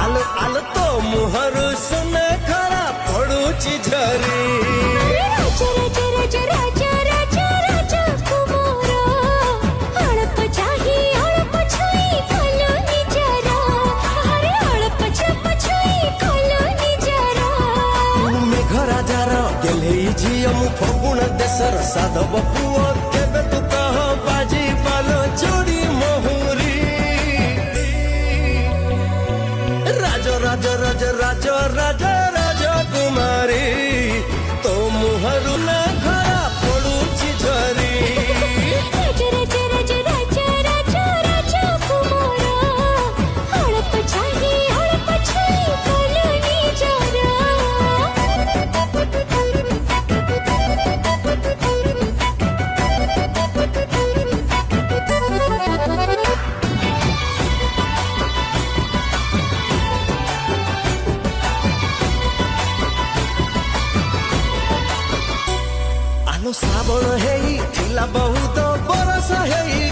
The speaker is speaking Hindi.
आलो आलो तो मुहरु सुने खरा पड़ुची झरी राजा राजा राजा राजा राजा राजा कुमार अड़प चाही अड़प छुई कलो निजरा अरे अड़प छप छुई कलो निजरा मेघ राजार गेले झियो मु फगुण देशर साधव पुओ केबे तू कह बाजी पालो चूड़ी महुरी राज राज राज राज राज राज कुमारी तो मुहरु ना खरा पड़ुची झरी राजा राजा राजा राजा राजा राजा कुमार अड़प चाही अड़प छुई कलो निजरा आलो श्रावण हेई थिला बहुत बरस हेई